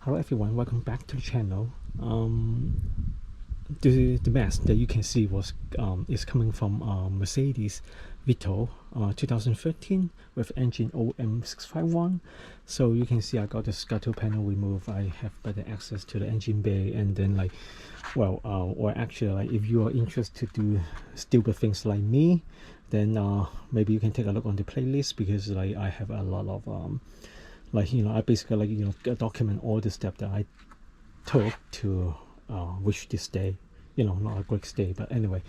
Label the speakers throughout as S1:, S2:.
S1: Hello everyone, welcome back to the channel. The mess that you can see is coming from Mercedes Vito 2013 with engine OM651. So you can see I got the scuttle panel removed. I have better access to the engine bay, and then or actually, if you are interested to do stupid things like me, then maybe you can take a look on the playlist, because I have a lot of I basically document all the steps that I took to reach this day. Not a great day, but anyway,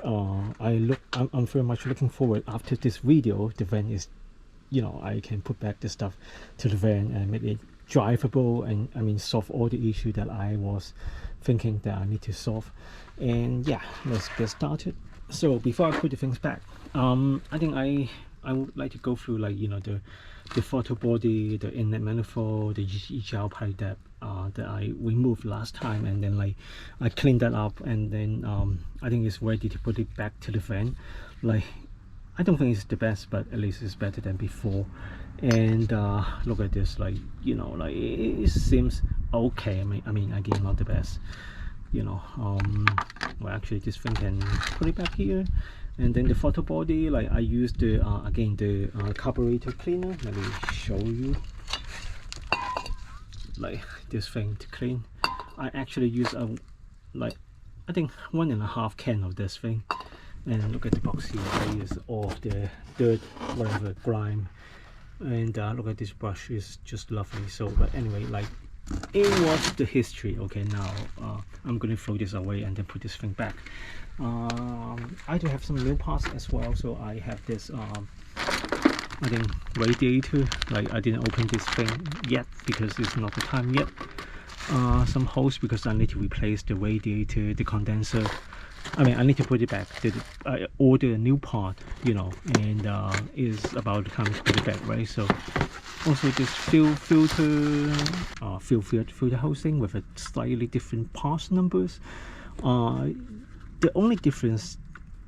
S1: I'm very much looking forward after this video. The van is, I can put back the stuff to the van and make it drivable, and solve all the issue that I was thinking that I need to solve. And yeah, let's get started. So before I put the things back, I think I would like to go through the throttle body, the inlet manifold, the EGR pipe that I removed last time, and then I cleaned that up, and then I think it's ready to put it back to the van. I don't think it's the best, but at least it's better than before. And look at this, it seems okay. I mean again, not the best. Well, actually this thing can put it back here. And then the throttle body, I used the again the carburetor cleaner. Let me show you, this thing to clean. I actually use I think 1.5 can of this thing. And look at the box here. I use all of the dirt, whatever, grime. And look at this brush, is just lovely. So but anyway, it was the history. Okay, now I'm gonna throw this away and then put this thing back. I do have some new parts as well. So I have this I think radiator. I didn't open this thing yet because it's not the time yet. Some holes because I need to replace the radiator, the condenser. I need to put it back. I ordered a new part, and it's about the time to put it back, right? So also this filter housing with a slightly different parts numbers. The only difference,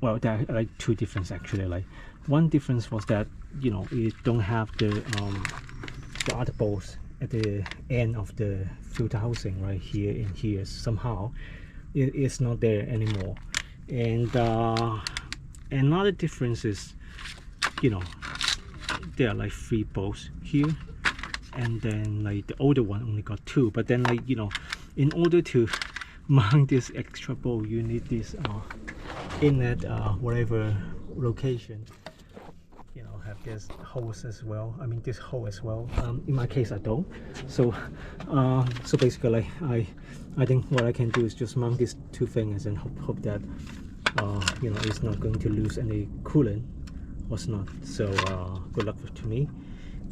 S1: well, there are two differences actually. One difference was that it don't have the other bolts at the end of the filter housing right here and here. Somehow it is not there anymore. And another difference is, there are 3 bolts here, and then the older one only got 2. But then in order to mount this extra bolt, you need this inlet whatever location, have this hose as well. This hole as well. In my case I don't. So so basically I think what I can do is just mount these 2 things and hope that it's not going to lose any coolant or not. So good luck to me,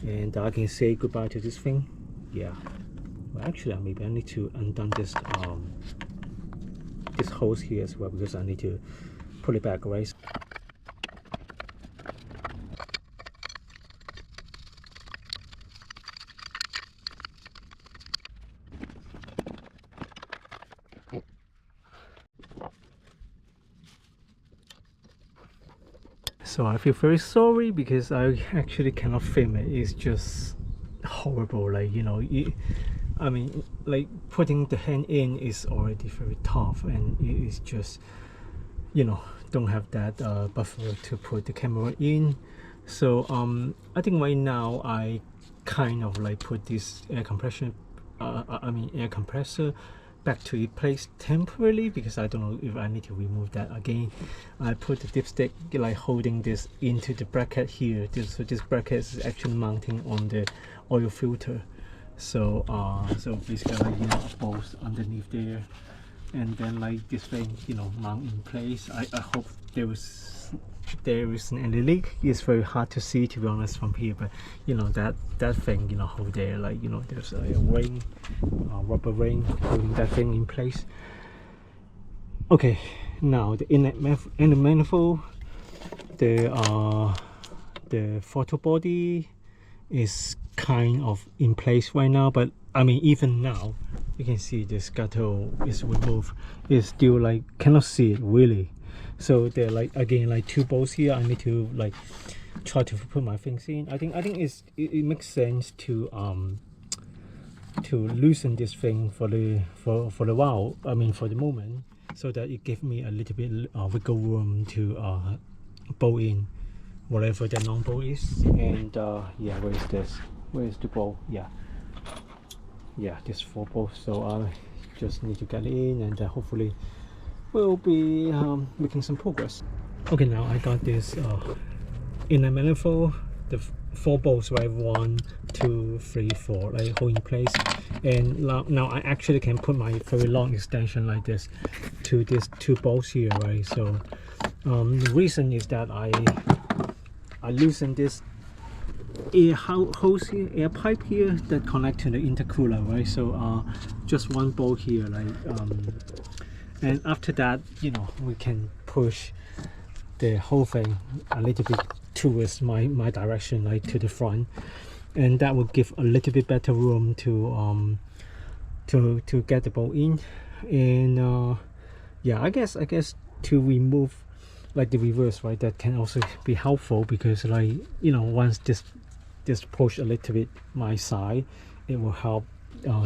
S1: and I can say goodbye to this thing. Yeah, well, actually maybe I need to undone this this hose here as well, because I need to put it back, right? So I feel very sorry because I actually cannot film it. It's just horrible. Putting the hand in is already very tough, and it is just, don't have that buffer to put the camera in. So I think right now I kind of put this air compressor back to its place temporarily, because I don't know if I need to remove that again. I put the dipstick holding this into the bracket here. So this bracket is actually mounting on the oil filter. So so basically bolts underneath there, and then this thing mount in place. I hope there isn't any leak. It's very hard to see, to be honest, from here, but that thing hold there, there's a ring, rubber ring holding that thing in place. Okay, now the inlet manifold, the throttle body is kind of in place right now, but even now you can see the scuttle is removed. It's still cannot see it really. So there are again 2 bolts here. I need to try to put my things in. I think it makes sense to to loosen this thing for the while, I mean for the moment, so that it gives me a little bit wiggle room to bolt in whatever the long bolt is. And yeah, where is this? Where is the bolt? Yeah, this 4 bolts. So I just need to get it in, and hopefully we'll be making some progress. Okay, now I got this inlet manifold, the 4 bolts, right? 1, 2, 3, 4, like hold in place. And now I actually can put my very long extension like this to these 2 bolts here, right? So the reason is that I loosen this air hose here, air pipe here that connect to the intercooler, right? So just 1 bolt here, like and after that, you know, we can push the whole thing a little bit towards my direction, like to the front, and that will give a little bit better room to get the bolt in. And yeah, I guess to remove like the reverse, right, that can also be helpful, because like, you know, once this push a little bit my side, it will help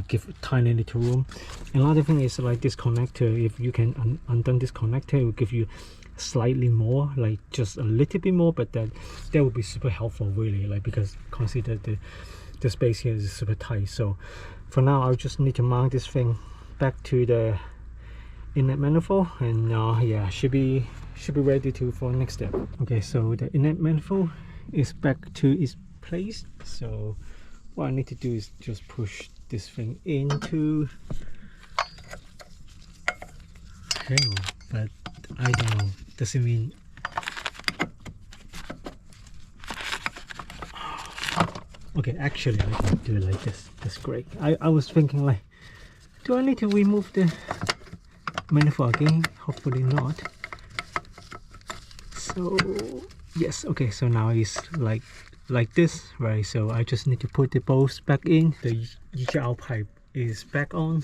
S1: give a tiny little room. Another thing is like this connector, if you can undo this connector, it will give you slightly more, like just a little bit more, but that would be super helpful, really, like, because consider the space here is super tight. So for now I'll just need to mount this thing back to the inlet manifold, and yeah, should be ready for next step. Okay, so the inlet manifold is back to its place. So what I need to do is just push this thing into hell, but I don't know, does it mean okay, actually I can do it like this. That's great. I was thinking, like, do I need to remove the manifold again? Hopefully not. So yes, okay, so now it's like this, right? So I just need to put the bolts back in. The EGR pipe is back on.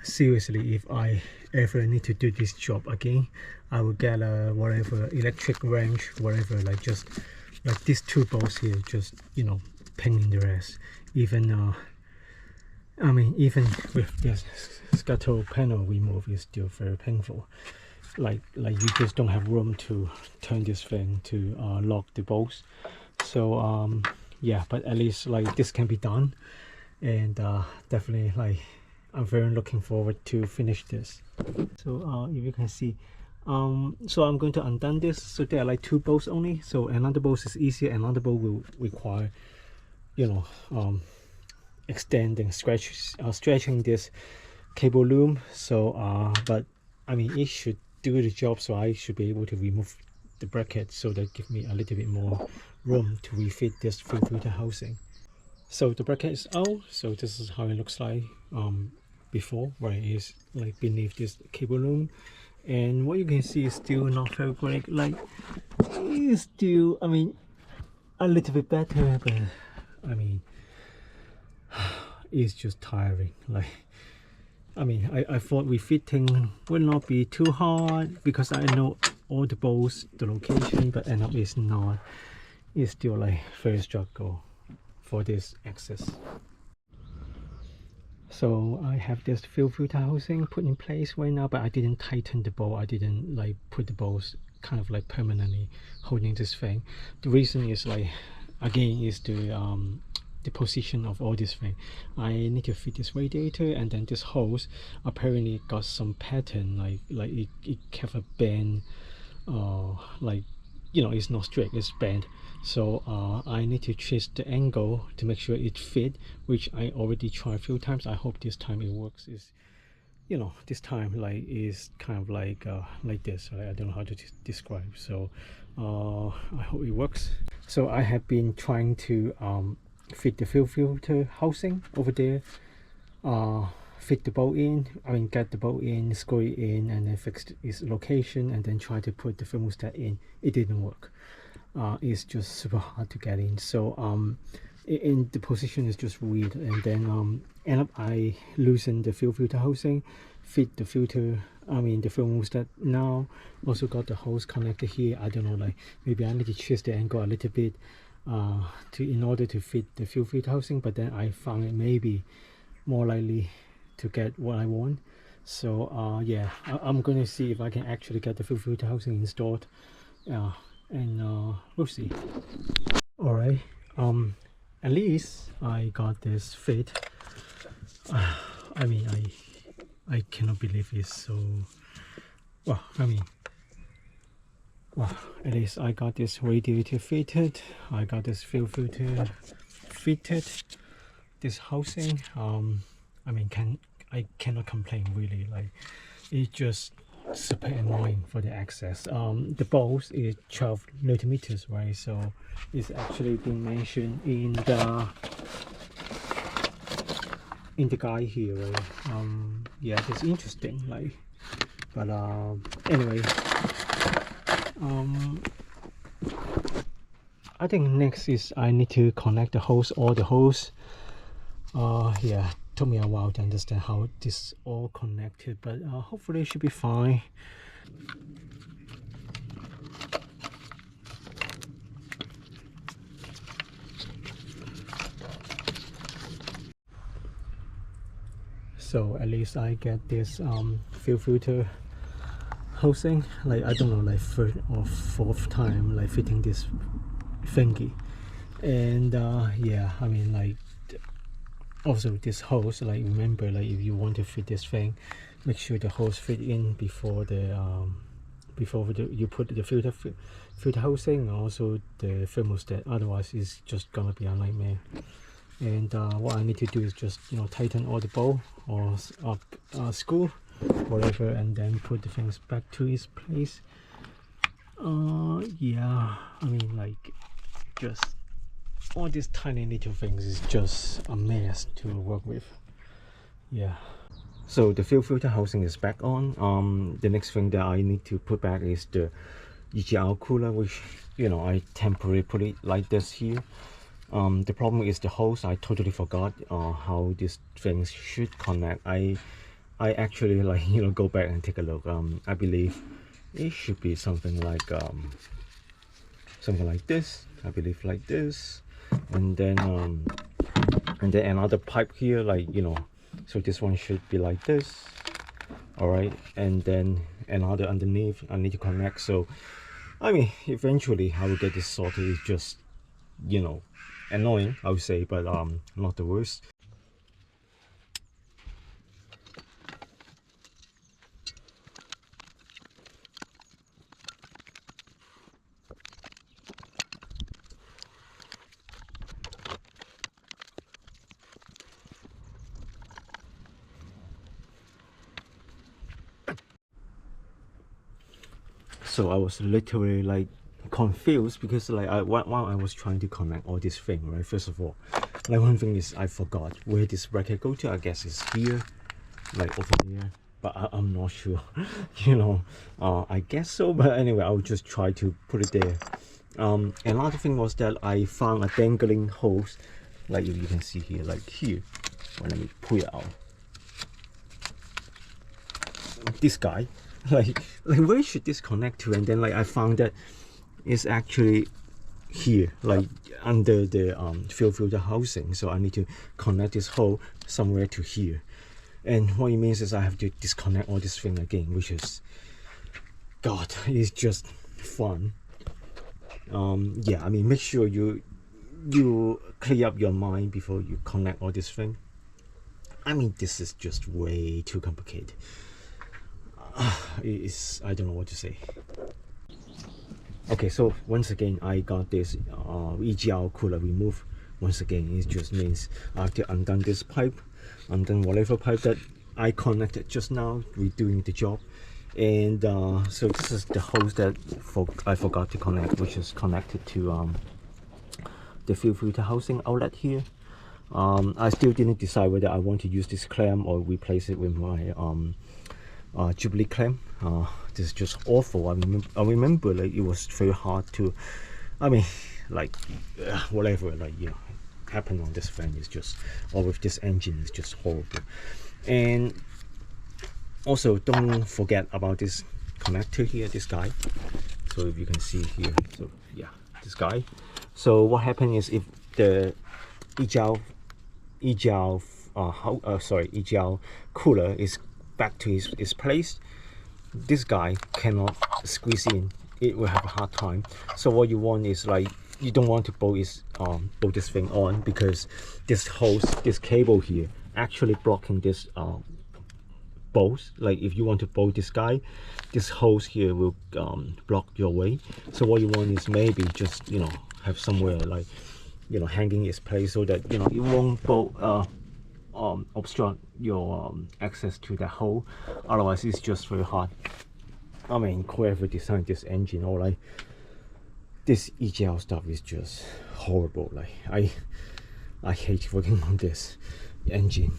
S1: Seriously, if I ever need to do this job again, I will get a whatever electric wrench, whatever, like just like these 2 bolts here, just, you know, pain in the ass. Even I mean, even with this scuttle panel remove, is still very painful. Like you just don't have room to turn this thing to lock the bolts. So yeah, but at least like this can be done, and definitely, like, I'm very looking forward to finish this. So if you can see, so I'm going to undo this. So there are like 2 bolts only, so another bolt is easier, another bolt will require, you know, extending, stretching this cable loom. So but I mean, it should do the job, so I should be able to remove the bracket, so that give me a little bit more room to refit this fuel filter housing. So the bracket is out, so this is how it looks like before, where it is like beneath this cable loom. And what you can see is still not very great, like it's still, I mean, a little bit better, but I mean, it's just tiring. Like, I mean, I thought refitting would not be too hard, because I know all the bolts, the location, but end up it's not. It's still like very struggle for this access. So I have this fuel filter housing put in place right now, but I didn't tighten the bolt. I didn't like put the bolts kind of like permanently holding this thing. The reason is, like, again, is the position of all this thing. I need to fit this radiator, and then this hose apparently got some pattern, like it have a bend, like, you know, it's not straight, it's bent. So I need to change the angle to make sure it fit, which I already tried a few times. I hope this time it works. Is, you know, this time like is kind of like this, right? I don't know how to describe. So I hope it works. So I have been trying to fit the fuel filter housing over there, fit the bolt in, I mean get the bolt in, screw it in, and then fix its location, and then try to put the thermostat in. It didn't work. It's just super hard to get in. So in the position is just weird, and then end up I loosen the fuel filter housing, fit the filter, I mean the thermostat. Now also got the hose connected here. I don't know, like maybe I need to change the angle a little bit in order to fit the fuel filter housing, but then I found it maybe more likely to get what I want. So yeah, I'm gonna see if I can actually get the fuel filter housing installed, and we'll see. All right, at least I got this fit. I mean, I cannot believe it's so well. I mean, well, at least I got this radiator fitted, I got this fuel filter fitted, this housing. I mean, I cannot complain really. Like, it's just super annoying for the access. The bolts is 12 Newton meters, right? So it's actually been mentioned in the guide here, right? Yeah, it's interesting, like, but anyway, I think next is I need to connect the hose, all the hose. Yeah, took me a while to understand how this all connected, but hopefully it should be fine. So at least I get this fuel filter housing, like, I don't know, like third or fourth time like fitting this thingy. And yeah, I mean, like, also this hose, like, remember, like, if you want to fit this thing, make sure the hose fit in before you put the filter housing, and also the thermostat, otherwise it's just gonna be a nightmare. And what I need to do is just, you know, tighten all the bolt or screw, whatever, and then put the things back to its place. Yeah, I mean, like, just all these tiny little things is just a mess to work with. Yeah, so the fuel filter housing is back on. The next thing that I need to put back is the EGR cooler, which, you know, I temporarily put it like this here. The problem is the hose. I totally forgot how these things should connect. I actually, like, you know, go back and take a look. I believe it should be something like this, I believe, like this, and then another pipe here, like, you know, so this one should be like this. All right, and then another underneath I need to connect. So I mean, eventually I will get this sorted. It's just, you know, annoying, I would say, but not the worst. So I was literally like confused because, like, while I was trying to connect all this thing, right, first of all, like, one thing is I forgot where this bracket go to. I guess it's here, like over there, but I'm not sure. You know, I guess so, but anyway, I'll just try to put it there. Another thing was that I found a dangling hose, like, if you can see here, like here. Well, let me pull it out. This guy, like where should this connect to? And then, like, I found that it's actually here, like under the fuel filter housing. So I need to connect this hole somewhere to here. And what it means is I have to disconnect all this thing again, which is, God, it's just fun. Yeah, I mean, make sure you clear up your mind before you connect all this thing. I mean, this is just way too complicated. I don't know what to say. Okay, so once again I got this EGR cooler removed. Once again, it just means I have to undone this pipe, undone whatever pipe that I connected just now, redoing the job. And so this is the hose that I forgot to connect, which is connected to the fuel filter housing outlet here. I still didn't decide whether I want to use this clamp or replace it with my Jubilee clamp. This is just awful. I remember, like, it was very hard to, I mean, like, whatever, like, you know, happened on this fan is just, or with this engine, is just horrible. And also, don't forget about this connector here, this guy. So if you can see here, so yeah, this guy. So what happened is, if the EGR EGR cooler is back to its place, this guy cannot squeeze in. It will have a hard time. So what you want is like, you don't want to bolt this thing on, because this hose, this cable here, actually blocking this bolt. Like if you want to bolt this guy, this hose here will block your way. So what you want is maybe just, you know, have somewhere like, you know, hanging its place, so that, you know, it won't bolt obstruct your access to the hole. Otherwise it's just very hard. I mean, whoever designed this engine, or like this EGR stuff is just horrible. Like I hate working on this engine.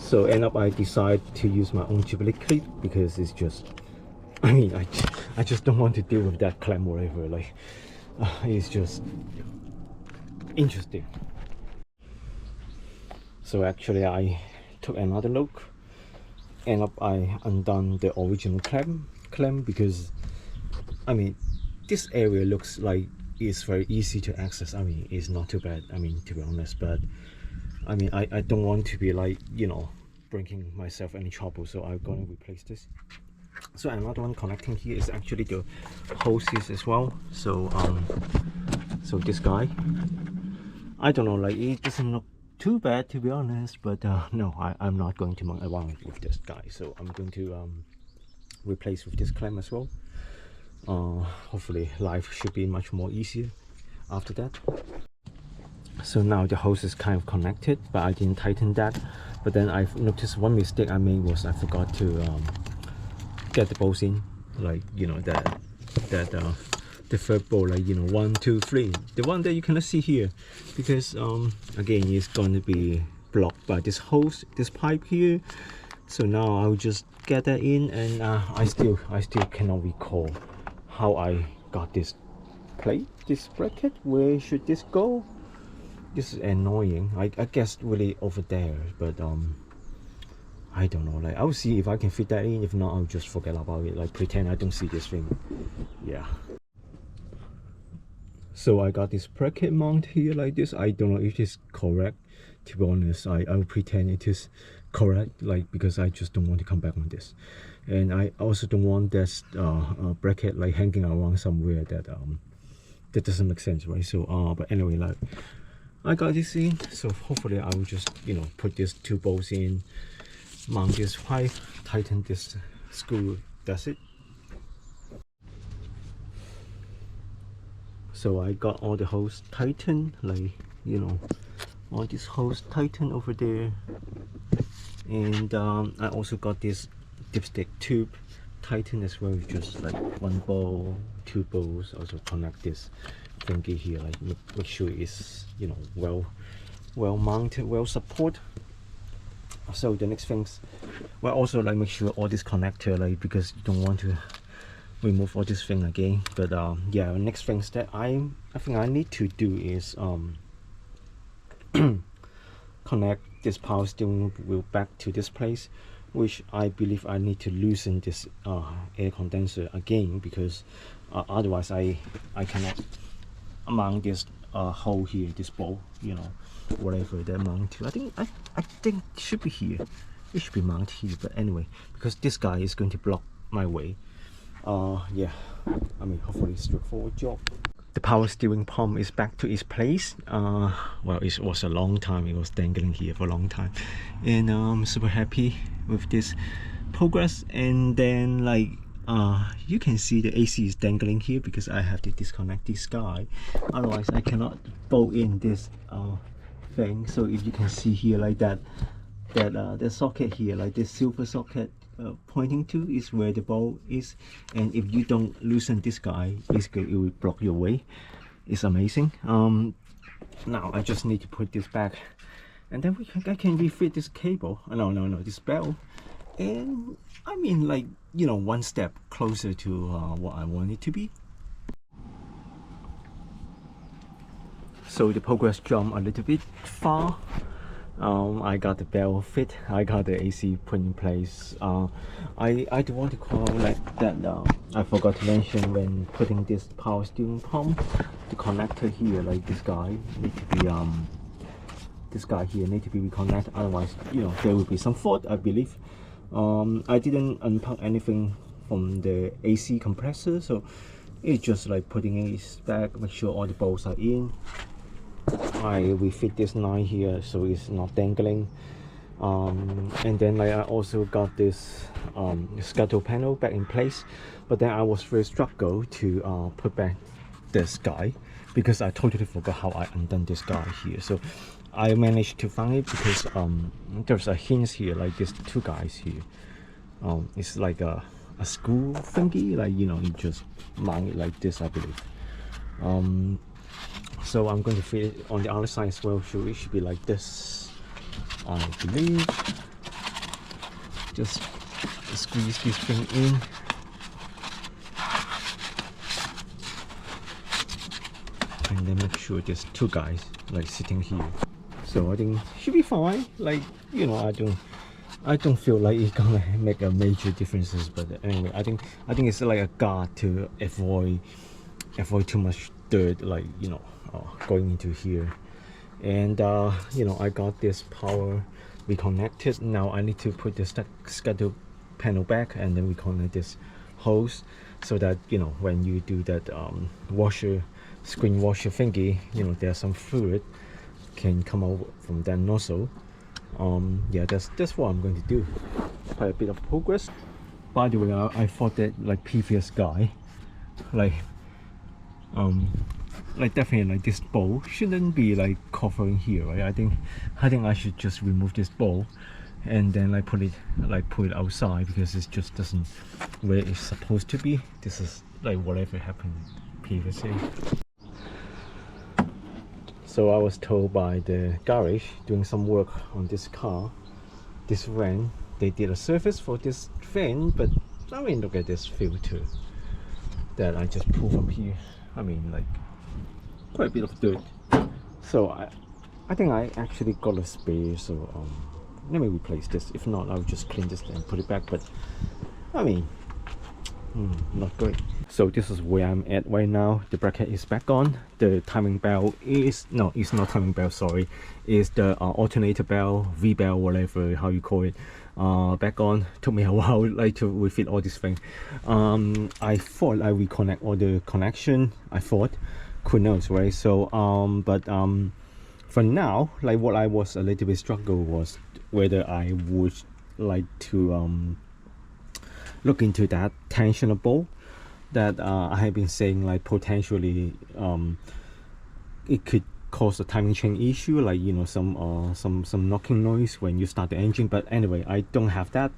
S1: So end up I decide to use my own Jubilee clip, because it's just, I mean, I just don't want to deal with that clamp whatever. Like it's just interesting. So actually I took another look, end up I undone the original clamp, because I mean, this area looks like it's very easy to access. I mean, it's not too bad, I mean, to be honest, but I mean, I don't want to be like, you know, bringing myself any trouble, so I'm gonna replace this. So another one connecting here is actually the hoses as well. So so this guy, I don't know, like it doesn't look too bad to be honest, but no, I'm not going to mount around with this guy, so I'm going to replace with this clamp as well. Hopefully life should be much more easier after that. So now the hose is kind of connected, but I didn't tighten that. But then I've noticed one mistake I made was I forgot to get the bolts in, like, you know, the third bolt, like, you know, 1, 2, 3, the one that you cannot see here, because again, it's going to be blocked by this hose, this pipe here. So now I'll just get that in, and I still cannot recall how I got this plate, this bracket. Where should this go? This is annoying. I guess really over there, but I don't know. Like, I'll see if I can fit that in. If not, I'll just forget about it, like pretend I don't see this thing. Yeah. So I got this bracket mount here like this. I don't know if it's correct, to be honest. I'll pretend it is correct, like, because I just don't want to come back on this. And I also don't want this bracket like hanging around somewhere that that doesn't make sense, right? So but anyway, like, I got this in, so hopefully I will just, you know, put these 2 bolts in, mount this pipe, tighten this screw, that's it. So I got all the hose tightened, like, you know, all this hose tightened over there. And I also got this dipstick tube tightened as well, just like 1 bolt, 2 bolts. Also connect this thingy here, like make sure it's, you know, well mounted, well supported. So the next things, well, also like make sure all this connector, like, because you don't want to remove all this thing again. But yeah, next things that I think I need to do is connect this power steering wheel back to this place, which I believe I need to loosen this air condenser again, because otherwise I cannot mount this hole here, this bolt, you know, whatever they mount to. I think it should be here. It should be mounted here, but anyway, because this guy is going to block my way. Yeah, I mean, hopefully straightforward job. The power steering pump is back to its place. Well, it was a long time, it was dangling here for a long time, and I'm super happy with this progress. And then, like, you can see the AC is dangling here because I have to disconnect this guy, otherwise I cannot bolt in this thing. So if you can see here, like that the socket here, like this silver socket pointing to, is where the bolt is, and if you don't loosen this guy, basically it will block your way. It's amazing. Now I just need to put this back, and then I can refit this cable, no, this belt, and I mean, like, you know, one step closer to what I want it to be. So the progress jumped a little bit far. I got the belt fit, I got the AC put in place. I do want to call like that, I forgot to mention when putting this power steering pump, the connector here, like this guy, need to be this guy here need to be reconnected, otherwise there will be some fault, I believe. I didn't unplug anything from the AC compressor, so it's just like putting it back, make sure all the bolts are in. I refit this line here so it's not dangling. And then I also got this scuttle panel back in place, but then I was very struggled to put back this guy because I totally forgot how I undone this guy here. So I managed to find it because there's a hinge here, like these two guys here. It's like a screw thingy, like you just mount it like this, I believe. So I'm going to fit it on the other side as well, so it should be like this, I believe. Just squeeze this thing in. And then make sure there's two guys like sitting here. So I think should be fine. Like I don't feel like it's gonna make a major differences, but anyway, I think it's like a guard to avoid too much dirt, like going into here. And I got this power reconnected. Now I need to put the scuttle panel back and then reconnect this hose, so that when you do that screen washer thingy, there's some fluid can come out from that nozzle. Yeah, that's what I'm going to do. Quite a bit of progress. By the way, I thought that like previous guy, like definitely like this bowl shouldn't be like covering here, right? I think I should just remove this bowl and then like put it outside, because it just doesn't where it's supposed to be. This is like whatever happened previously. So I was told by the garage doing some work on this car, this van, they did a service for this fan, but I mean look at this filter that I just pulled from here. I mean like quite a bit of dirt. So I think I actually got a spare, so let me replace this. If not, I'll just clean this and put it back, but I mean not great. So this is where I'm at right now. The bracket is back on. The timing bell is it's not timing bell, sorry, it's the alternator bell, V bell, whatever how you call it, back on. Took me a while like to refit all this thing. I thought I reconnect all the connection, I thought, who knows, right? So for now, like what I was a little bit struggle was whether I would like to look into that tensioner bolt that I have been saying, like potentially it could cause a timing chain issue, like some knocking noise when you start the engine. But anyway, I don't have that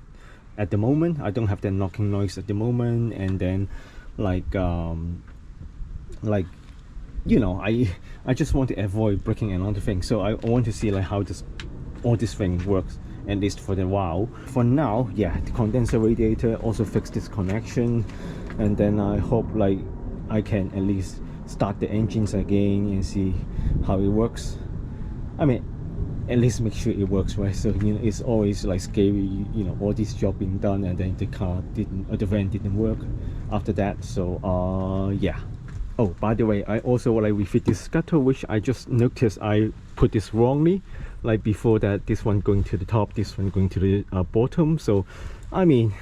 S1: at the moment. I don't have that knocking noise at the moment. And then I just want to avoid breaking another thing, so I want to see like how all this thing works, at least for the while. For now, yeah, the condenser radiator also fixed this connection, and then I hope like I can at least start the engines again and see how it works. I mean, at least make sure it works, right? So it's always like scary, all this job being done and then the van didn't work after that. So yeah. Oh, by the way, I also like refit this scuttle, which I just noticed I put this wrongly. Like before that, this one going to the top, this one going to the bottom. So I mean,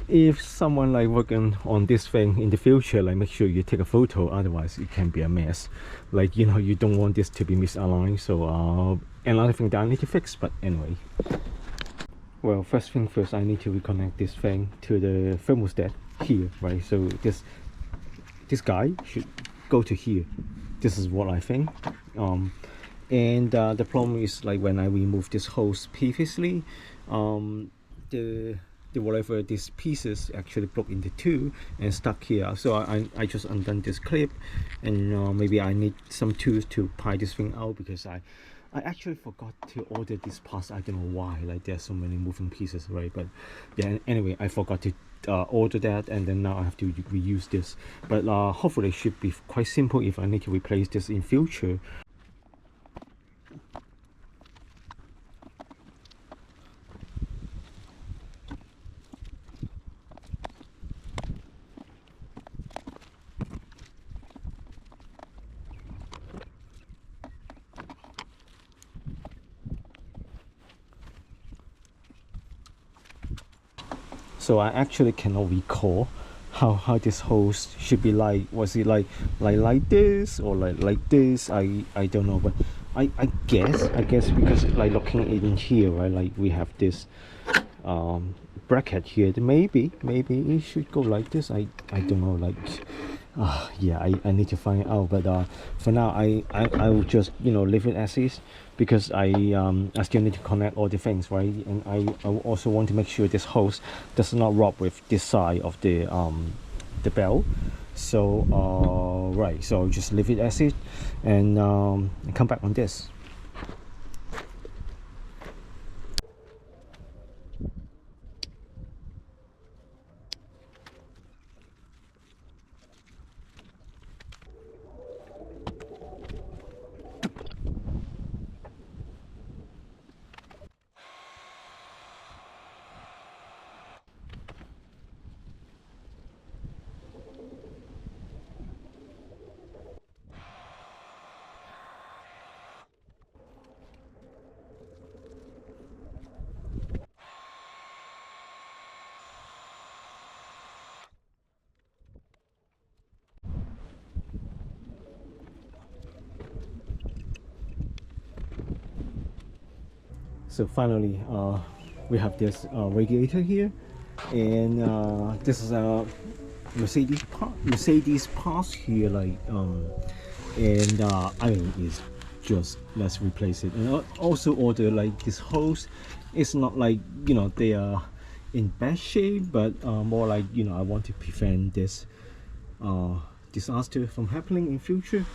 S1: if someone like working on this thing in the future, like make sure you take a photo, otherwise it can be a mess. Like you don't want this to be misaligned. So another thing that I need to fix. But anyway, well, first thing first, I need to reconnect this thing to the thermostat here, right? So this guy should go to here. This is what I think. And the problem is like when I removed this hose previously, the whatever these pieces actually broke into two and stuck here. So I just undone this clip, and maybe I need some tools to pry this thing out, because I actually forgot to order these parts. I don't know why, like there's so many moving pieces, right? But yeah, anyway, I forgot to order that, and then now I have to reuse this. But hopefully it should be quite simple if I need to replace this in future. So I actually cannot recall how this hose should be like. Was it like this or like this? I don't know, but I guess because like looking in here, right, like we have this bracket here, maybe it should go like this. I don't know, like yeah, I need to find out, but for now I will just, you know, leave it as is, because I still need to connect all the things, right? And I also want to make sure this hose does not rub with this side of the belt. So right, so I'll just leave it as it, and come back on this. So finally, we have this radiator here, and this is a Mercedes parts here, like and I mean, it's just, let's replace it. And also order like this hose. It's not like, you know, they are in bad shape, but more like, you know, I want to prevent this disaster from happening in future.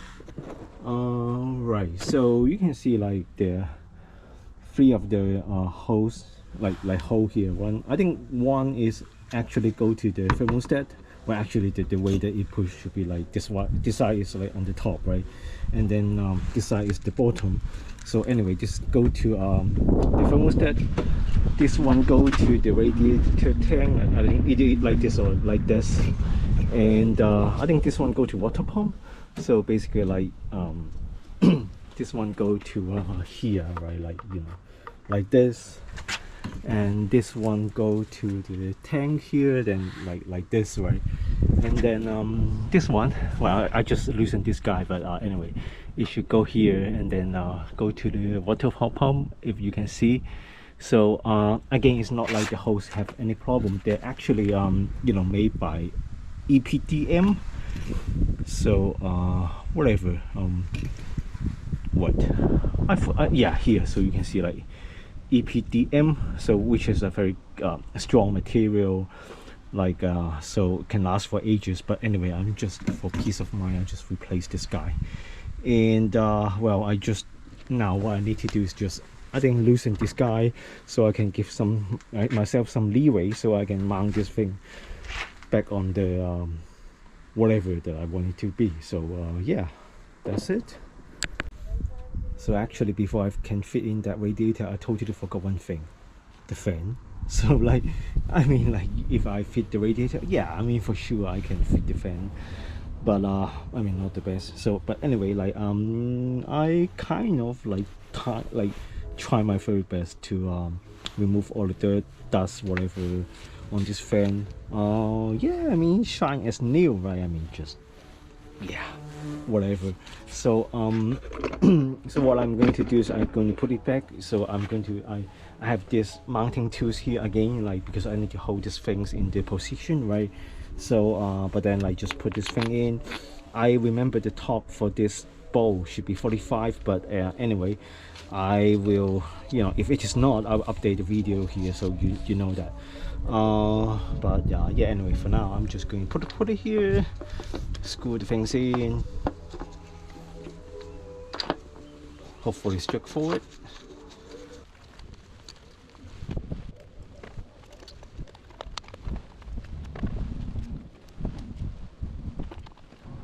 S1: Right, so you can see like the three of the hose, like hole here. One, I think one is actually go to the thermostat, well actually the way that it push should be like this one. This side is like on the top, right, and then this side is the bottom. So anyway, just go to the thermostat. This one go to the radiator tank. I think it like this or like this, and I think this one go to water pump. So basically like this one go to here, right, like, you know, like this, and this one go to the tank here, then like this, right, and then this one, well, I just loosened this guy, but anyway, it should go here, and then go to the water pump, if you can see. So again, it's not like the hose have any problem. They're actually you know, made by EPDM. So whatever, what yeah, here, so you can see like EPDM, so which is a very strong material, like so it can last for ages. But anyway, I'm just, for peace of mind, I just replaced this guy. And well, I just, now what I need to do is just, I think, loosen this guy so I can give some myself some leeway, so I can mount this thing back on the whatever that I want it to be. So yeah, that's it. So actually, before I can fit in that radiator, I totally forgot one thing: the fan. So like, I mean, like, if I fit the radiator, yeah, I mean, for sure I can fit the fan, but I mean, not the best. So but anyway, like I kind of like try my very best to remove all the dirt, dust, whatever on this fan. Yeah, I mean, shine as new, right? I mean, just, yeah, whatever. So so what I'm going to do is I'm going to put it back. So I'm going to, I have this mounting tools here again, like, because I need to hold these things in the position, right? So but then like just put this thing in. I remember the top for this bowl should be 45, but anyway, I will, you know, if it is not, I'll update the video here, so you know that. But yeah, anyway, for now I'm just going to put it here, screw the things in, hopefully straightforward.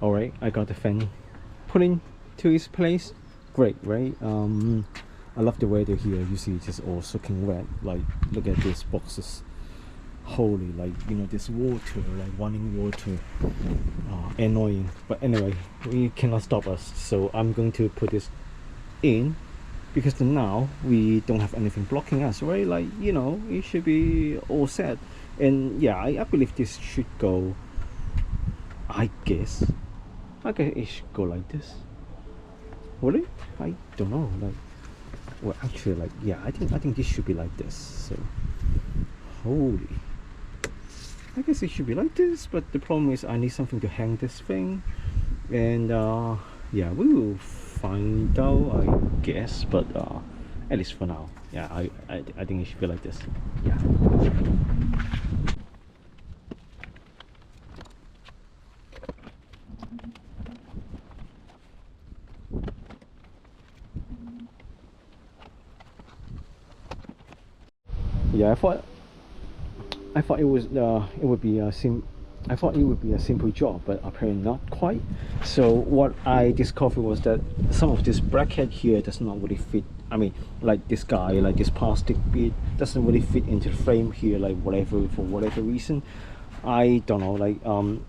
S1: All right, I got the fan put in to its place. Great, right? I love the weather here. You see it's just all soaking wet. Like, look at these boxes. Holy, like, you know, this water, like running water, annoying. But anyway, we cannot stop us, so I'm going to put this in, because now we don't have anything blocking us, right? Like, you know, it should be all set. And yeah, I believe this should go, I guess it should go like this. Will it? I don't know. Like, well, actually, like, yeah, I think this should be like this. So, holy, I guess it should be like this. But the problem is, I need something to hang this thing, and yeah, we will find out, I guess. But at least for now, yeah, I think it should be like this. Yeah. Yeah, I thought it would be a simple job, but apparently not quite. So what I discovered was that some of this bracket here does not really fit. I mean, like this guy, like this plastic bit doesn't really fit into the frame here, like whatever, for whatever reason. I don't know, like I'm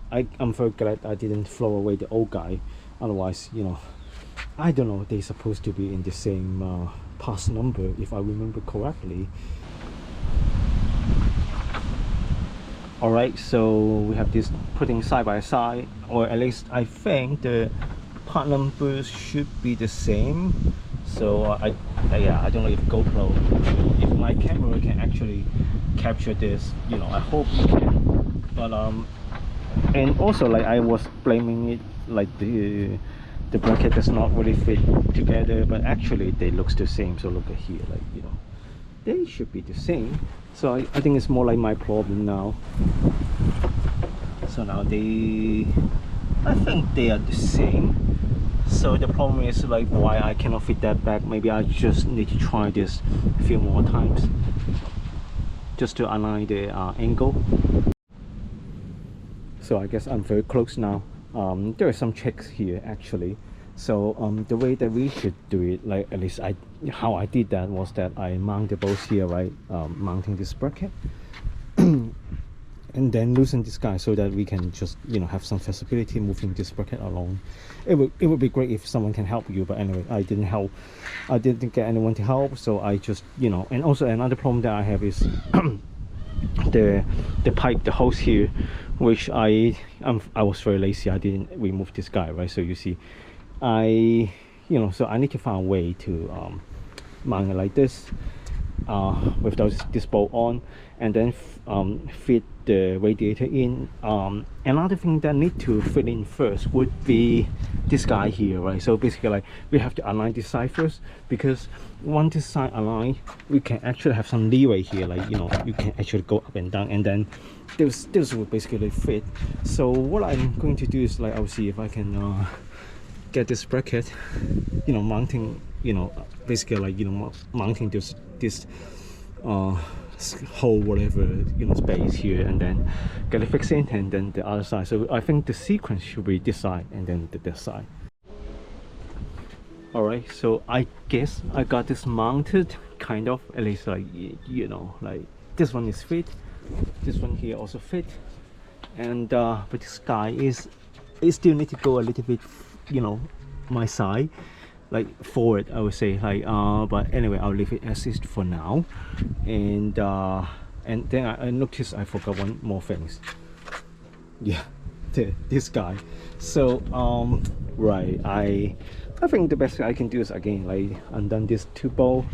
S1: very glad I didn't throw away the old guy. Otherwise, you know, I don't know, they're supposed to be in the same pass number if I remember correctly. Alright, so we have this putting side by side, or at least I think the part numbers should be the same. So yeah, I don't know if GoPro, if my camera can actually capture this, you know, I hope it can. But and also, like, I was blaming it like the bracket does not really fit together, but actually they looks the same. So look at here, like, you know, they should be the same. So I think it's more like my problem now. So now I think they are the same. So the problem is, like, why I cannot fit that back. Maybe I just need to try this a few more times just to align the angle. So I guess I'm very close now. There are some checks here actually. So the way that we should do it, like, at least how I did that was that I mounted both here, right, mounting this bracket and then loosen this guy so that we can just, you know, have some flexibility moving this bracket along. It would be great if someone can help you, but anyway, I didn't get anyone to help, so I just, you know. And also another problem that I have is the pipe, the hose here, which I was very lazy. I didn't remove this guy, right? So you see, you know, so I need to find a way to mount it like this without this bolt on, and then fit the radiator in. Another thing that need to fit in first would be this guy here, right? So basically, like, we have to align this side first, because once this side align, we can actually have some leeway here, like, you know, you can actually go up and down, and then this will basically fit. So what I'm going to do is, like, I'll see if I can get this bracket, you know, mounting, you know, basically, like, you know, mounting this whole whatever, you know, space here, and then get it fixed in, and then the other side. So I think the sequence should be this side and then this side. Alright, so I guess I got this mounted, kind of, at least, like, you know, like, this one is fit, this one here also fit, and but this guy is, it still need to go a little bit, you know, my side, like forward, I would say, like, but anyway, I'll leave it as is for now. And then I noticed I forgot one more thing. Yeah, this guy. So right, I think the best I can do is, again, like, undone this two bolt,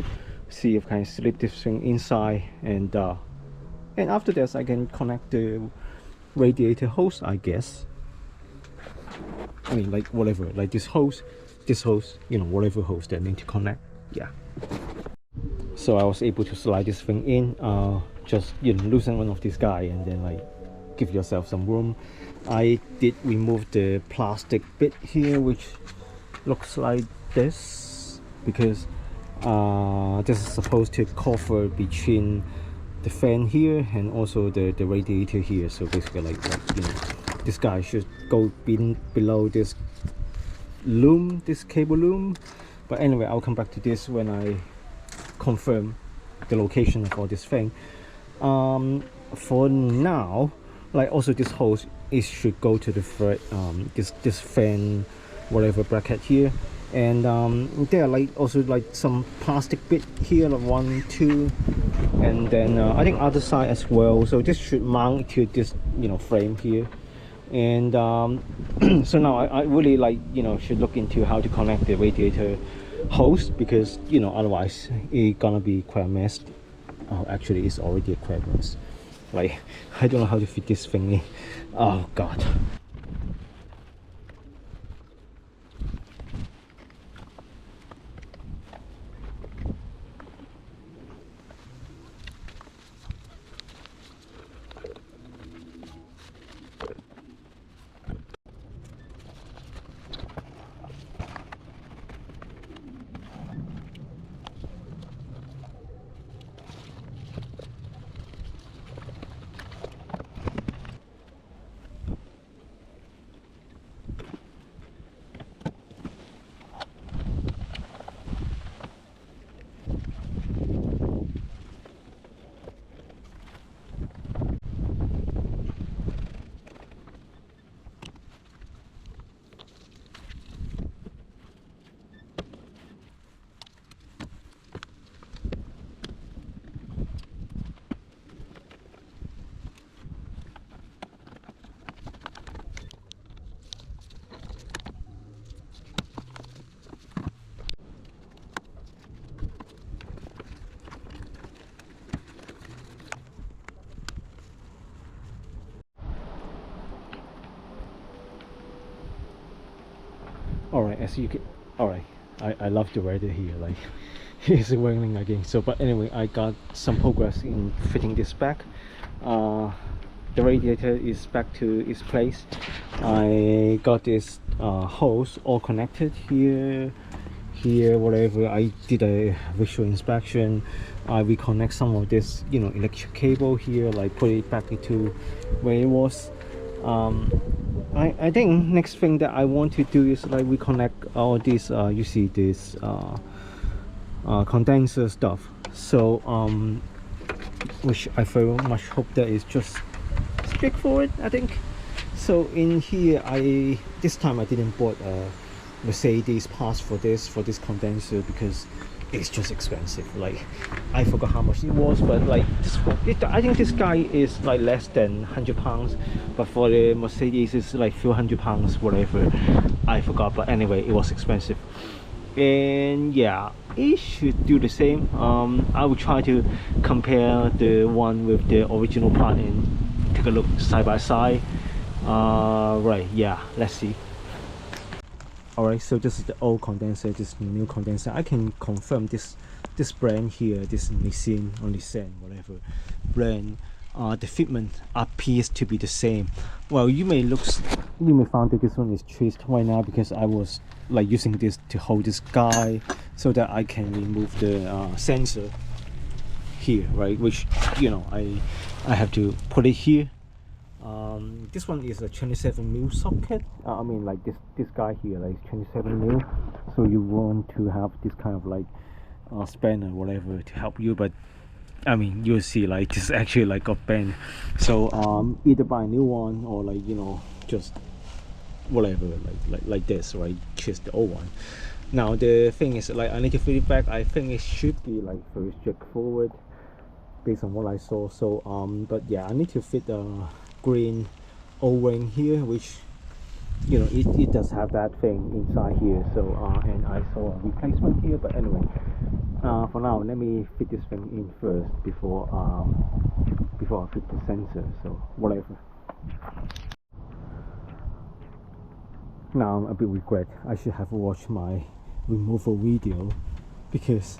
S1: see if I can slip this thing inside, and after this I can connect the radiator hose, I guess. I mean, like, whatever, like this hose, you know, whatever hose that need to connect. Yeah. So I was able to slide this thing in, just, you know, loosen one of this guy, and then, like, give yourself some room. I did remove the plastic bit here, which looks like this, because this is supposed to cover between the fan here and also the radiator here. So basically, like, you know, this guy should go below this loom, this cable loom. But anyway, I'll come back to this when I confirm the location of all this thing. For now, like, also this hose, it should go to the thread, this fan whatever bracket here, and there are, like, also, like, some plastic bit here, like 1, 2, and then I think other side as well. So this should mount to this, you know, frame here. And so now I really like, you know, should look into how to connect the radiator hose, because, you know, otherwise it's gonna be quite a mess. Oh, actually it's already a quite mess. Like, I don't know how to fit this thing in. Oh god. Alright, as you can, alright, I love the weather here, like it's raining again. So but anyway, I got some progress in fitting this back. The radiator is back to its place. I got this hose all connected here, whatever. I did a visual inspection. I reconnect some of this, you know, electric cable here, like put it back into where it was. I think next thing that I want to do is like reconnect all this you see this condenser stuff. So which I very much hope that is just straightforward, I think. So in here, this time I didn't bought a Mercedes parts for this condenser, because it's just expensive. Like, I forgot how much it was, but like I think this guy is like less than £100, but for the Mercedes it's like few £100, whatever. I forgot, but anyway, it was expensive. And yeah, it should do the same. I will try to compare the one with the original part and take a look side by side. Right, yeah, let's see. Alright, so this is the old condenser, this is the new condenser. I can confirm this brand here, this Nissan or Nissan, whatever brand, the fitment appears to be the same. Well, you may find that this one is traced right now, because I was like using this to hold this guy so that I can remove the sensor here, right? Which, you know, I have to put it here. This one is a 27mm socket. I mean, like this guy here, like 27mm. So you want to have this kind of like spanner, whatever, to help you. But I mean, you'll see like this actually like got bent. So either buy a new one, or like, you know, just whatever, like this, right? Just the old one. Now the thing is, like, I need to fit it back. I think it should be like very straightforward based on what I saw. So but yeah, I need to fit the green O-ring here, which, you know, it does have that thing inside here. So and I saw a replacement here, but anyway, for now let me fit this thing in first before I fit the sensor. So whatever. Now I'm a bit regret. I should have watched my removal video, because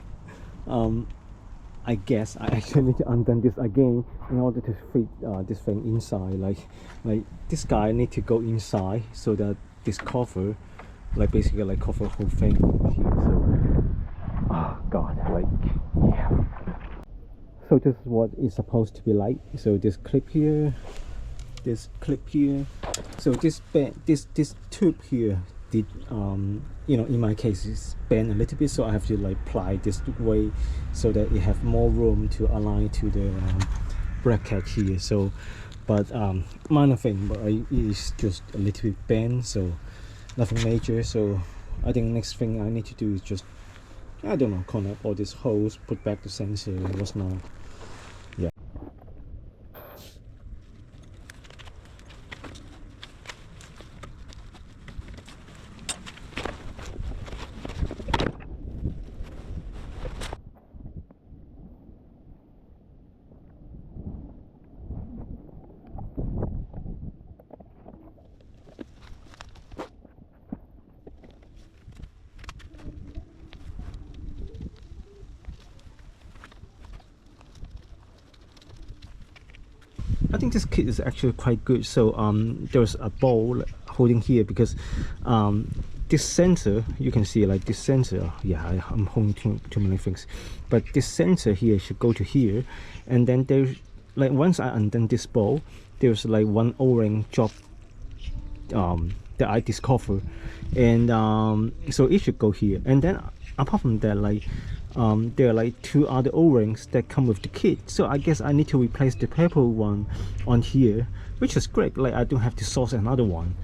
S1: I guess I actually need to undo this again in order to fit this thing inside. Like this guy need to go inside, so that this cover, like basically like cover whole thing here. So oh god, like yeah. So this is what it's supposed to be like. So this clip here, this clip here. So this tube here did you know, in my case it's bent a little bit, so I have to like ply this way so that it have more room to align to the bracket here. So but minor thing, but it's just a little bit bent, so nothing major. So I think next thing I need to do is just, I don't know, connect all these holes, put back the sensor and what's not. think this kit is actually quite good. So there's a ball holding here, because this sensor, you can see like this sensor, yeah, I'm holding too many things, but this sensor here should go to here, and then there's like, once I undone this ball, there's like one O-ring drop that I discovered, and so it should go here. And then apart from that, like there are like 2 other O-rings that come with the kit, so I guess I need to replace the purple one on here, which is great. Like I don't have to source another one.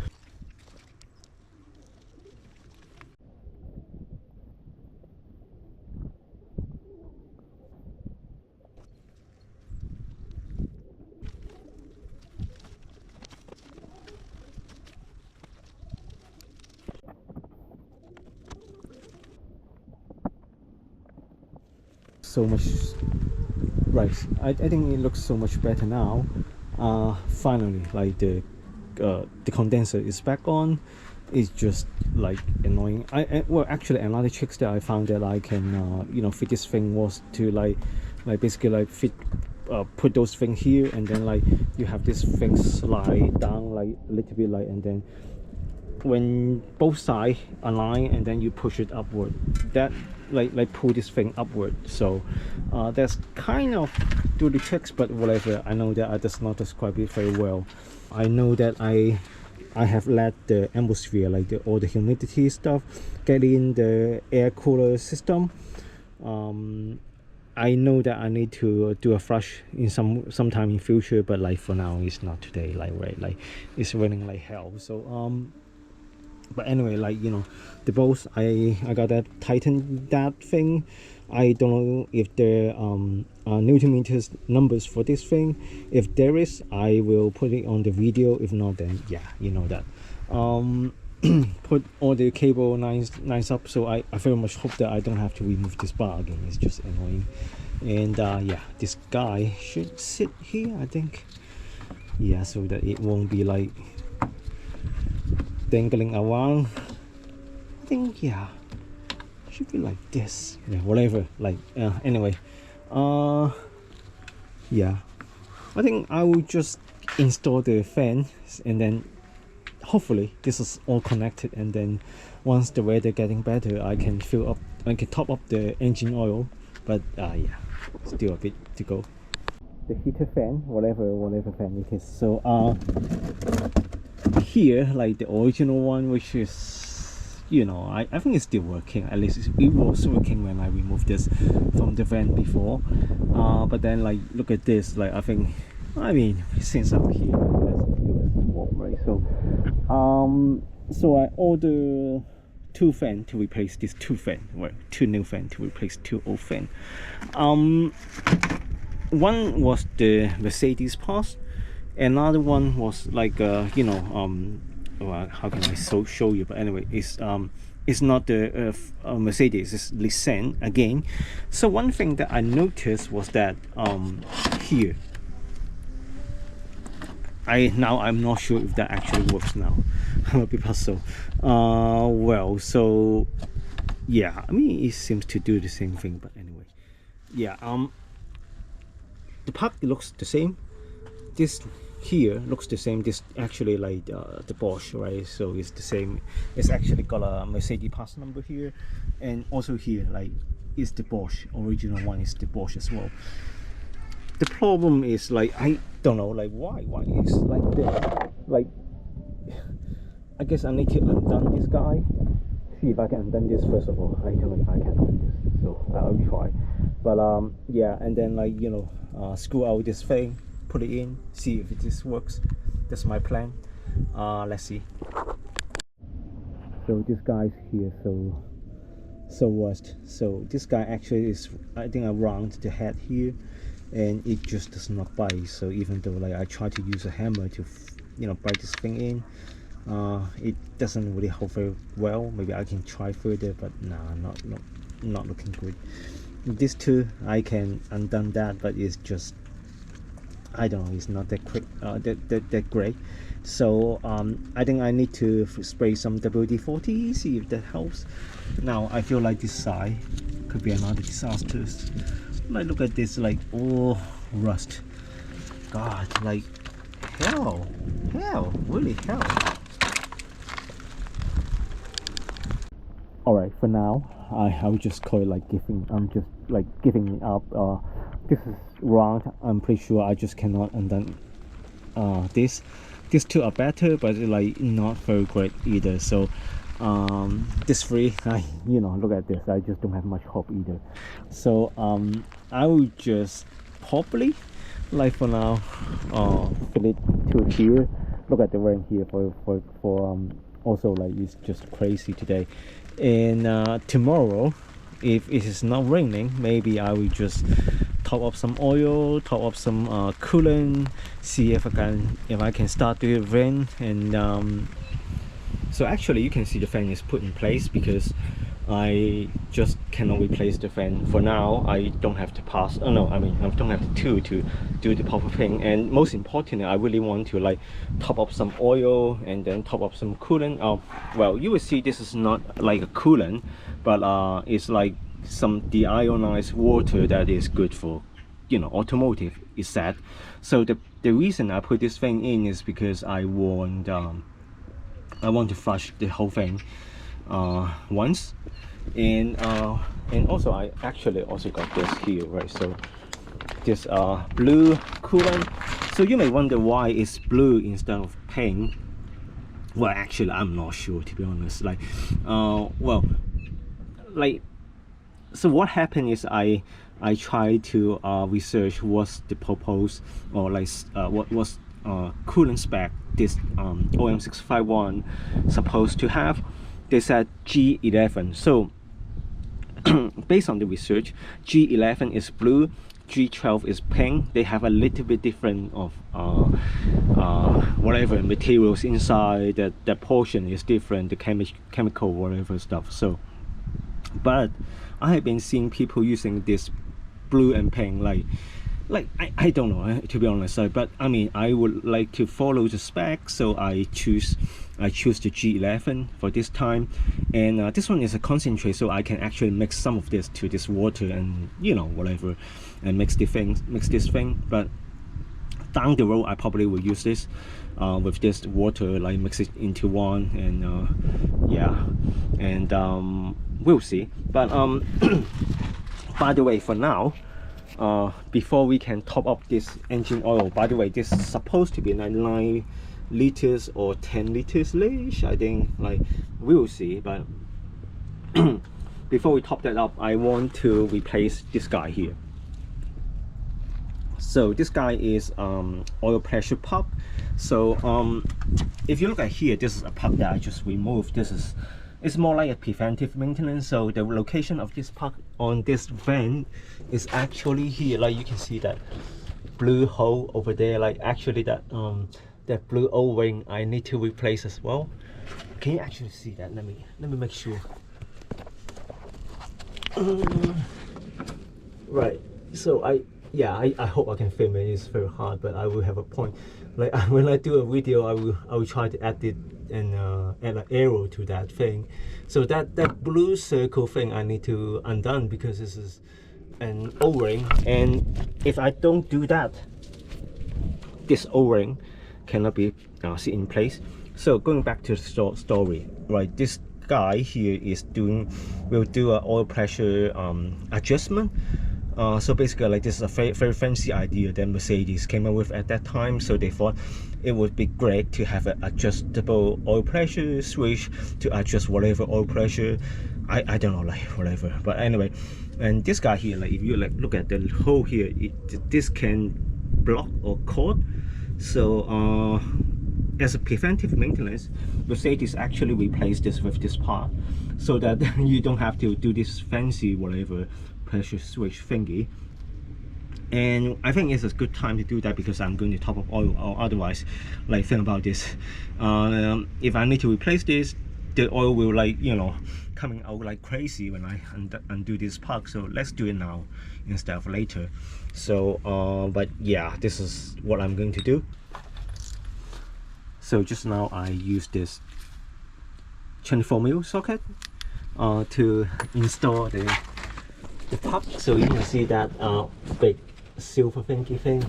S1: So much right. I think it looks so much better now. Finally, like the condenser is back on. It's just like annoying. Well, actually another trick that I found that I can you know, fit this thing was to like basically like fit put those things here, and then like you have this thing slide down like a little bit, like, and then when both sides align, and then you push it upward, that like pull this thing upward. So that's kind of do the tricks, but whatever. I know that I does not describe it very well. I know that I have let the atmosphere, like all the humidity stuff, get in the air cooler system. I know that I need to do a flush in sometime in future, but like for now it's not today, like, right, like it's running like hell. So but anyway, like, you know, the bolts, I gotta tighten that thing. I don't know if there are Newton meters numbers for this thing. If there is, I will put it on the video. If not, then yeah, you know that. Put all the cable nice up, so I very much hope that I don't have to remove this bar again. It's just annoying. And yeah, this guy should sit here, I think. Yeah, so that it won't be like dangling around. I think, yeah, should be like this, yeah, whatever, like anyway, yeah, I think I will just install the fan, and then hopefully this is all connected, and then once the weather getting better, I can top up the engine oil. But yeah, still a bit to go. The heater fan, whatever fan it is. So here, like the original one, which is, you know, I think it's still working. At least it was working when I removed this from the van before. But then, like, look at this. Like, I mean, since I'm here, let's do it warm, right? So I ordered 2 fan to replace this 2 fan. Well, 2 new fan to replace 2 old fan. One was the Mercedes parts. Another one was like you know, well, how can I show you? But anyway, it's not the Mercedes, it's Nissan again. So one thing that I noticed was that here, I'm not sure if that actually works now. Because so well, so yeah, I mean, it seems to do the same thing, but anyway, yeah, the part looks the same. This here looks the same. This actually like the Bosch, right? So it's the same. It's actually got a Mercedes parts number here, and also here, like, is the Bosch original one, is the Bosch as well. The problem is, like, I don't know, like, why it's like this. Like, I guess I need to undone this guy. See if I can undone this first of all. I don't know if I can undone this, so I'll try. But yeah, and then, like, you know, screw out this thing, put it in, see if this works. That's my plan. Let's see. So this guy's here, so rust. So this guy actually is, I think, around the head here, and it just does not bite. So even though, like, I try to use a hammer to, you know, bite this thing in, it doesn't really hold very well. Maybe I can try further, but nah, not looking good. This too, I can undone that, but it's just, I don't know, it's not that quick, that great. So I think I need to spray some WD-40, see if that helps. Now I feel like this side could be another disaster. Like, look at this, like, oh, rust. God, like, hell? Hell, really hell. Alright, for now, I would just call it like I'm just like giving up. This is wrong. I'm pretty sure I just cannot undone this. These two are better, but like not very great either. So this three, look at this. I just don't have much hope either. So I will just probably, like for now, fit it to here. Look at the rain here for also like it's just crazy today. And tomorrow, if it is not raining, maybe I will just top up some oil, top up some coolant, see if I can start the rain. And so actually you can see the fan is put in place because I just cannot replace the fan for now. I don't have to pass. Oh no, I mean I don't have the tool to do the proper thing. And most importantly, I really want to like top up some oil and then top up some coolant. Well, you will see this is not like a coolant, but it's like some deionized water that is good for automotive is said. So the reason I put this thing in is because I want to flush the whole thing once. And also I actually also got this here, right? So this blue coolant. So you may wonder why it's blue instead of pink. Well, actually I'm not sure, to be honest. Like so what happened is I tried to research what's the purpose, or like what was coolant spec this OM651 supposed to have. They said G11. So based on the research, G11 is blue, G12 is pink. They have a little bit different of whatever materials inside. That portion is different, the chemical whatever stuff. So but I have been seeing people using this blue and pink like I don't know, to be honest. But I mean I would like to follow the spec, so I choose the G11 for this time. And this one is a concentrate, so I can actually mix some of this to this water and whatever, and mix this thing. But down the road I probably will use this with this water, like mix it into one. And yeah, and we'll see. But by the way, for now, before we can top up this engine oil, by the way, this is supposed to be 9 liters or 10 liters each, I think. Like we will see. But before we top that up, I want to replace this guy here. So this guy is oil pressure pump. So if you look at here, this is a pump that I just removed. It's more like a preventive maintenance. So the location of this plug on this vent is actually here. Like you can see that blue hole over there. Like actually that blue O-ring I need to replace as well. Can you actually see that? Let me make sure. Right. So I hope I can film it. It's very hard, but I will have a point. Like when I do a video, I will try to add it and add an arrow to that thing. So that blue circle thing I need to undone, because this is an O-ring, and if I don't do that, this O-ring cannot be sit in place. So going back to the story, right? This guy here will do an oil pressure adjustment. So basically, like, this is a very fancy idea that Mercedes came up with at that time. So they thought it would be great to have an adjustable oil pressure switch to adjust whatever oil pressure. I don't know, like whatever. But anyway, and this guy here, like if you like look at the hole here, this can block or cord. So as a preventive maintenance, Mercedes actually replaced this with this part, so that you don't have to do this fancy whatever pressure switch thingy. And I think it's a good time to do that, because I'm going to top up oil, or otherwise, like, think about this, if I need to replace this, the oil will, like, coming out like crazy when I undo this plug. So let's do it now instead of later. So but yeah, this is what I'm going to do. So just now I used this 24mm socket to install the plug. So you can see that big silver thingy thing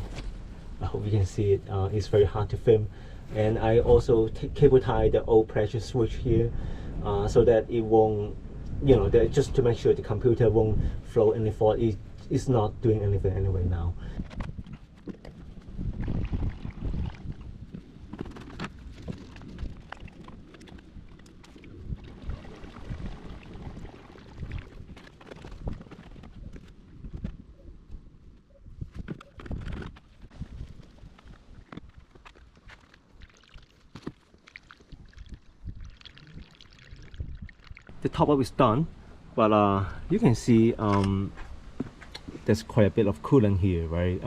S1: I hope you can see it. It's very hard to film. And I also cable tie the old pressure switch here, so that it won't, just to make sure the computer won't flow any fault. It's not doing anything anyway now. The top up is done, but you can see there's quite a bit of coolant here, right?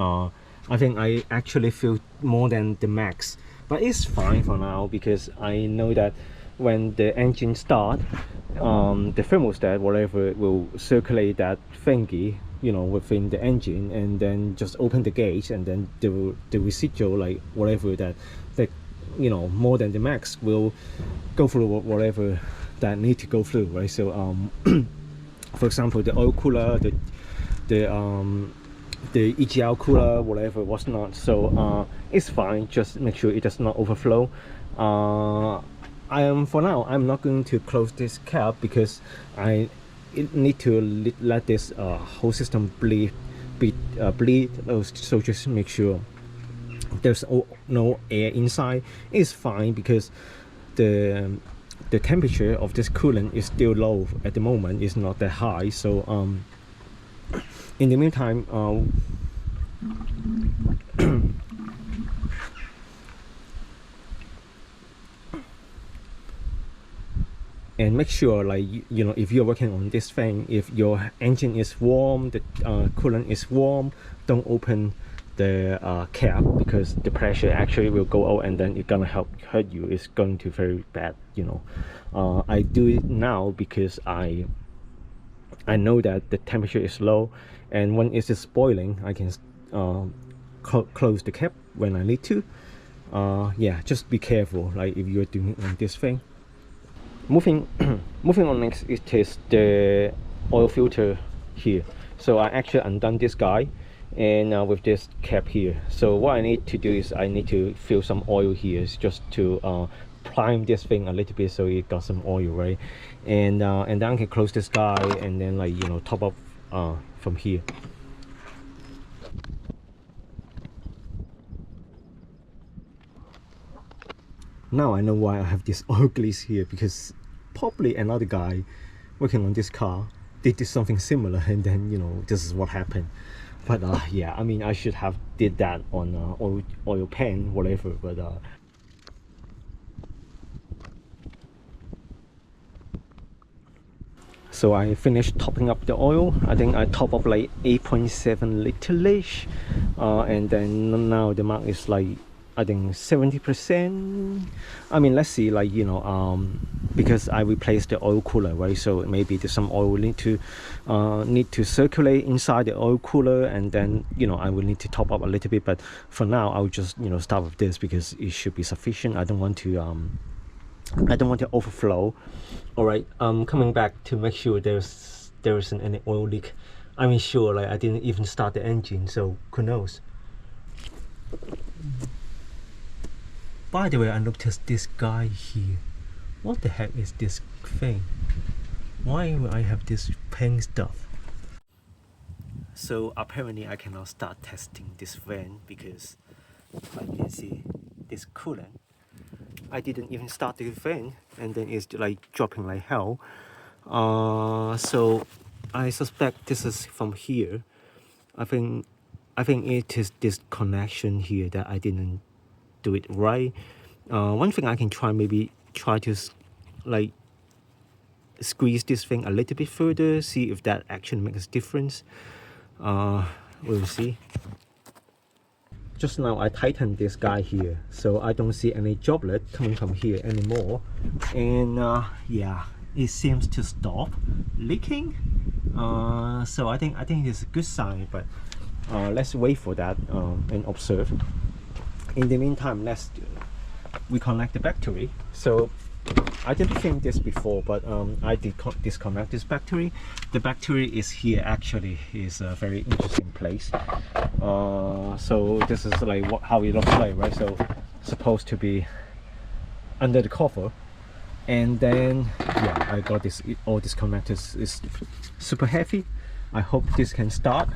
S1: I think I actually feel more than the max, but it's fine for now because I know that when the engine start, the thermostat, whatever, will circulate that thingy, within the engine, and then just open the gauge, and then the residual, like whatever that more than the max, will go through whatever that need to go through, right? So for example, the oil cooler, the EGR cooler, whatever was not, so it's fine. Just make sure it does not overflow. For now I'm not going to close this cap because I need to let this whole system bleed. So just make sure there's no air inside. It's fine because the temperature of this coolant is still low at the moment. It's not that high. So in the meantime, and make sure, like, if you're working on this thing, if your engine is warm, the coolant is warm, don't open the cap, because the pressure actually will go out and then it's gonna hurt you. It's going to very bad. I do it now because I know that the temperature is low, and when it is boiling, I can close the cap when I need to. Yeah, just be careful, like if you're doing it on this thing. Moving on, next it is the oil filter here. So I actually undone this guy, and with this cap here. So what I need to do is I need to fill some oil here, just to prime this thing a little bit so it got some oil, right? And then I can close this guy, and then, like, top up from here. Now I know why I have this oil grease here, because probably another guy working on this car did something similar, and then this is what happened. But yeah, I mean, I should have did that on oil pan, whatever. But so I finished topping up the oil. I think I top up like 8.7 liter-ish, and then now the mark is like, I think 70%. I mean, let's see, like, because I replaced the oil cooler, right? So maybe there's some oil need to circulate inside the oil cooler, and then I will need to top up a little bit. But for now, I'll just start with this because it should be sufficient. I don't want to overflow. All right, coming back to make sure there isn't any oil leak. I mean, sure, like I didn't even start the engine, so who knows. By the way, I noticed this guy here. What the heck is this thing? Why will I have this pink stuff? So apparently I cannot start testing this fan because, like you can see, this coolant, I didn't even start the fan, and then it's like dropping like hell. So I suspect this is from here. I think it is this connection here that I didn't do it right. One thing I can maybe try to like squeeze this thing a little bit further, see if that actually makes a difference. We'll see. Just now I tightened this guy here, so I don't see any droplet coming from here anymore, and yeah, it seems to stop leaking. So I think it's a good sign, but let's wait for that and observe. In the meantime, let's reconnect the battery. So I didn't film this before, but I did disconnect this battery. The battery is here actually. Is a very interesting place. So this is like how it looks like, right? So supposed to be under the cover, and then yeah, I got this all disconnected. It's super heavy. I hope this can start.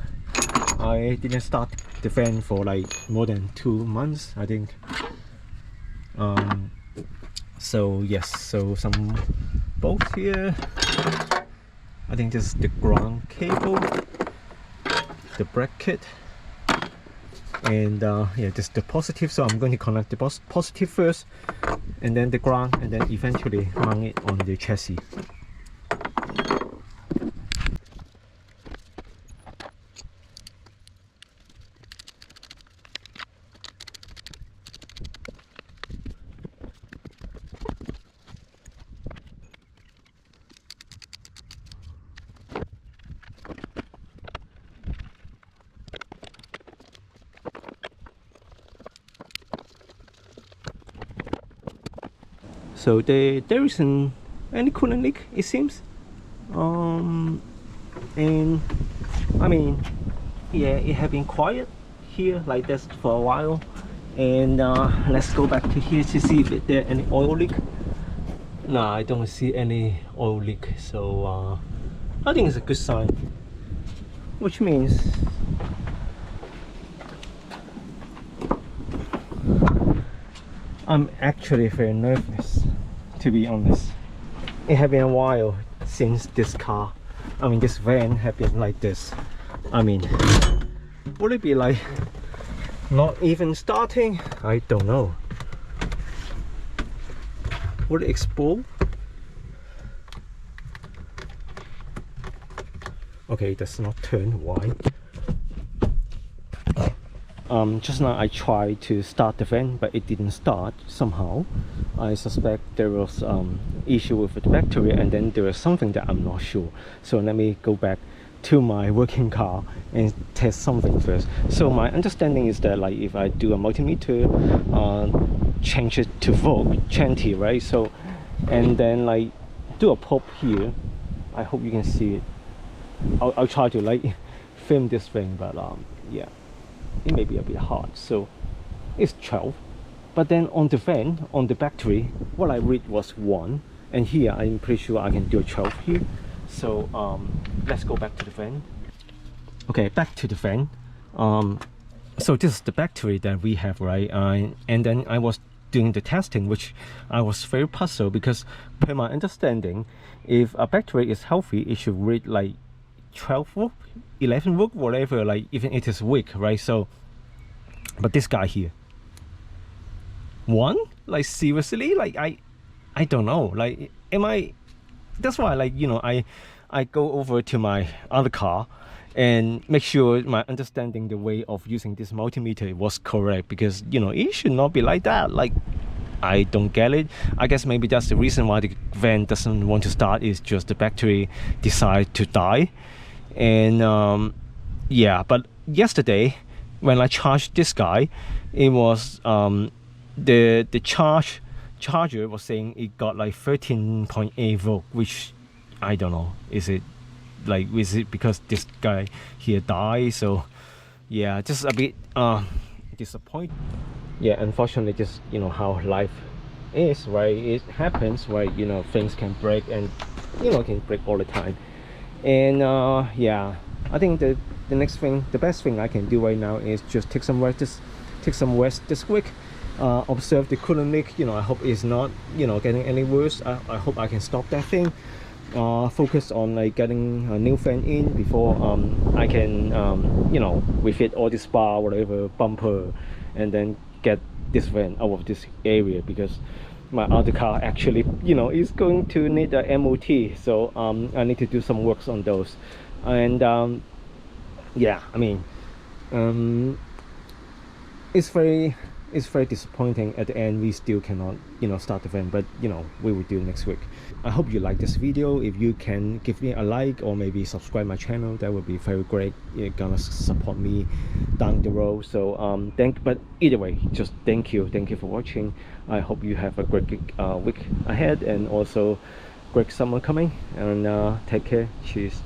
S1: I didn't start the fan for like more than 2 months, I think. So yes, so some bolts here. I think this is the ground cable, the bracket, and yeah, this is the positive. So I'm going to connect the positive first, and then the ground, and then eventually mount it on the chassis. So there isn't any coolant leak, it seems. And I mean, yeah, it has been quiet here like this for a while. And let's go back to here to see if there any oil leak. No, I don't see any oil leak. So I think it's a good sign, which means I'm actually very nervous, to be honest. It has been a while since this car, I mean this van have been like this. I mean, would it be like not even starting? I don't know. Would it explode? Okay, it does not turn. Why? Just now I tried to start the fan, but it didn't start somehow. I suspect there was issue with the battery, and then there is something that I'm not sure. So let me go back to my working car and test something first. So my understanding is that like if I do a multimeter, change it to volt 20, right? So and then like do a pop here. I hope you can see it. I'll try to like film this thing, but yeah, it may be a bit hard. So it's 12, but then on the fan, on the battery, what I read was 1, and here I'm pretty sure I can do a 12 here. So let's go back to the fan. Okay, back to the fan. So this is the battery that we have, right? And then I was doing the testing, which I was very puzzled, because per my understanding, if a battery is healthy, it should read like 12 volt, 11 volt, whatever, like even it is weak, right? So but this guy here, 1, like seriously, like I don't know, like am I, that's why, like, you know, I go over to my other car and make sure my understanding the way of using this multimeter was correct, because you know it should not be like that. Like I don't get it. I guess maybe that's the reason why the van doesn't want to start, is just the battery decide to die. And yeah, but yesterday when I charged this guy, it was the charger was saying it got like 13.8 volt, which I don't know, is it because this guy here died? So yeah, just a bit disappointed. Yeah, unfortunately, just, you know how life is, right? It happens, right? You know, things can break, and you know, can break all the time. And yeah, I think the next thing, the best thing I can do right now is just take some rest this week. Observe the coolant leak. You know, I hope it's not, you know, getting any worse. I hope I can stop that thing. Focus on like getting a new fan in before I can you know, refit all this bar, whatever, bumper, and then get this van out of this area, because my other car actually, you know, is going to need a MOT. So I need to do some works on those. And yeah, I mean, it's very it's very disappointing. At the end we still cannot, you know, start the van, but you know, we will do next week. I hope you like this video. If you can give me a like or maybe subscribe my channel, that would be very great. You're gonna support me down the road. So but either way, just thank you for watching. I hope you have a great week ahead, and also great summer coming, and take care. Cheers.